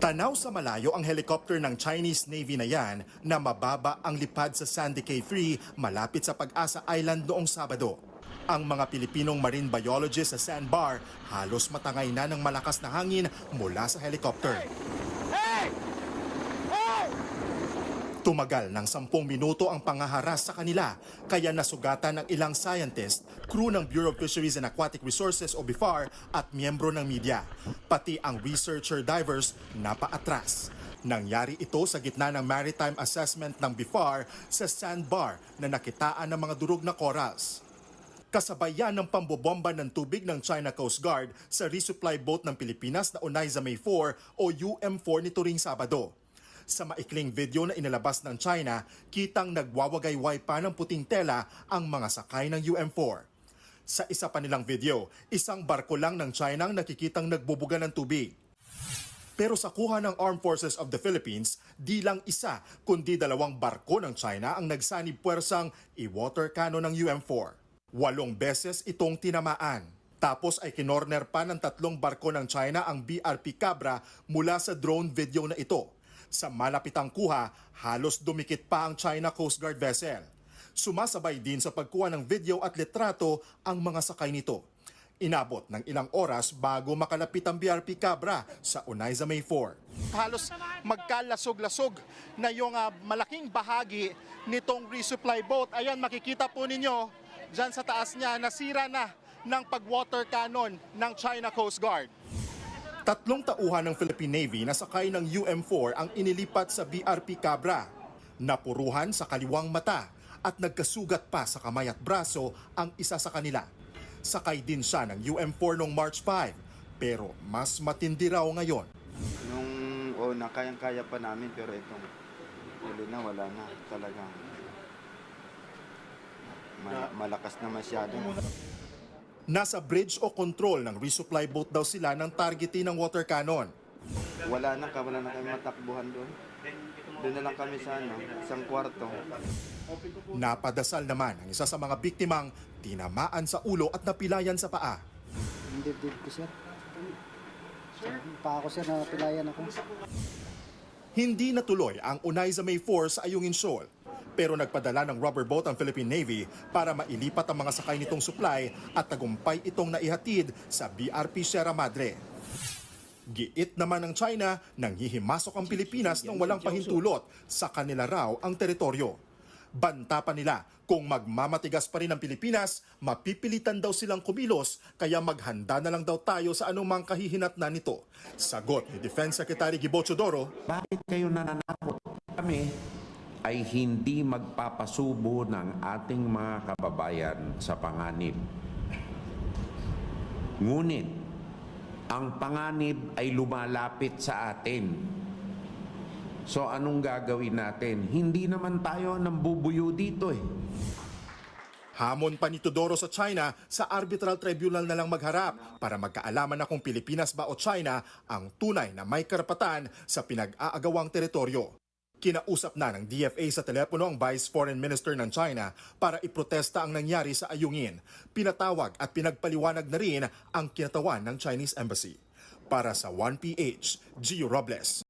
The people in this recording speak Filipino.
Tanaw sa malayo ang helicopter ng Chinese Navy na yan na mababa ang lipad sa Sandy Cay 3 malapit sa Pag-asa Island noong Sabado. Ang mga Pilipinong marine biologists sa sandbar halos matangay na ng malakas na hangin mula sa helicopter. Tumagal ng 10 minuto ang pangaharas sa kanila kaya nasugatan ng ilang scientist, crew ng Bureau of Fisheries and Aquatic Resources o BIFAR at miyembro ng media. Pati ang researcher divers napaatras. Nangyari ito sa gitna ng maritime assessment ng BIFAR sa sandbar na nakitaan ng mga durog na corals. Kasabay yan ng pambobomba ng tubig ng China Coast Guard sa resupply boat ng Pilipinas na Onaiza May 4 o UM4 nito ring Sabado. Sa maikling video na inilabas ng China, kitang nagwawagayway pa ng puting tela ang mga sakay ng UM4. Sa isa pa nilang video, isang barko lang ng China ang nakikitang nagbubuga ng tubig. Pero sa kuha ng Armed Forces of the Philippines, di lang isa kundi 2 barko ng China ang nagsanib puwersang i-water cannon ng UM4. 8 beses itong tinamaan. Tapos ay kinorner pa ng 3 barko ng China ang BRP Cabra mula sa drone video na ito. Sa malapitang kuha, halos dumikit pa ang China Coast Guard vessel. Sumasabay din sa pagkuha ng video at litrato ang mga sakay nito. Inabot ng ilang oras bago makalapit ang BRP Cabra sa Onaiza May 4. Halos magkalasog-lasog na yung malaking bahagi nitong resupply boat. Ayan, makikita po ninyo dyan sa taas niya, nasira na ng pag-water cannon ng China Coast Guard. 3 tauhan ng Philippine Navy na sakay ng UM4 ang inilipat sa BRP Cabra. Napuruhan sa kaliwang mata at nagkasugat pa sa kamay at braso ang isa sa kanila. Sakay din siya ng UM4 noong March 5, pero mas matindi raw ngayon. Nung una, kayang-kaya pa namin, pero itong huli na, wala na talaga. Malakas na masyado. Nasa bridge o control ng resupply boat daw sila ng targeting ng water cannon. Wala na kami matakbuhan doon. Doon na lang kami sa isang kwarto. Napadasal naman ang isa sa mga biktimang tinamaan sa ulo at napilayan sa paa. Hindi ko, sir. Pa ako, sir, napilayan ako. Hindi natuloy ang Onaiza May 4 sa Ayungin Shoal. Pero nagpadala ng rubber boat ang Philippine Navy para mailipat ang mga sakay nitong supply at tagumpay itong naihatid sa BRP Sierra Madre. Giit naman ng China nang hihimasok ang Pilipinas nang walang pahintulot sa kanila raw ang teritoryo. Banta pa nila kung magmamatigas pa rin ang Pilipinas, mapipilitan daw silang kumilos kaya maghanda na lang daw tayo sa anumang kahihinatnan nito. Sagot ni Defense Secretary Gibo Chodoro, bakit kayo nananakot? Kami ay hindi magpapasubo ng ating mga kababayan sa panganib. Ngunit, ang panganib ay lumalapit sa atin. So anong gagawin natin? Hindi naman tayo nambubuyo dito eh. Hamon pa ni Tudoro sa China, sa arbitral tribunal na lang magharap para magkaalaman na kung Pilipinas ba o China ang tunay na may karapatan sa pinag-aagawang teritoryo. Kinausap na ng DFA sa telepono ang Vice Foreign Minister ng China para iprotesta ang nangyari sa Ayungin. Pinatawag at pinagpaliwanag na rin ang kinatawan ng Chinese Embassy. Para sa 1PH, Gio Robles.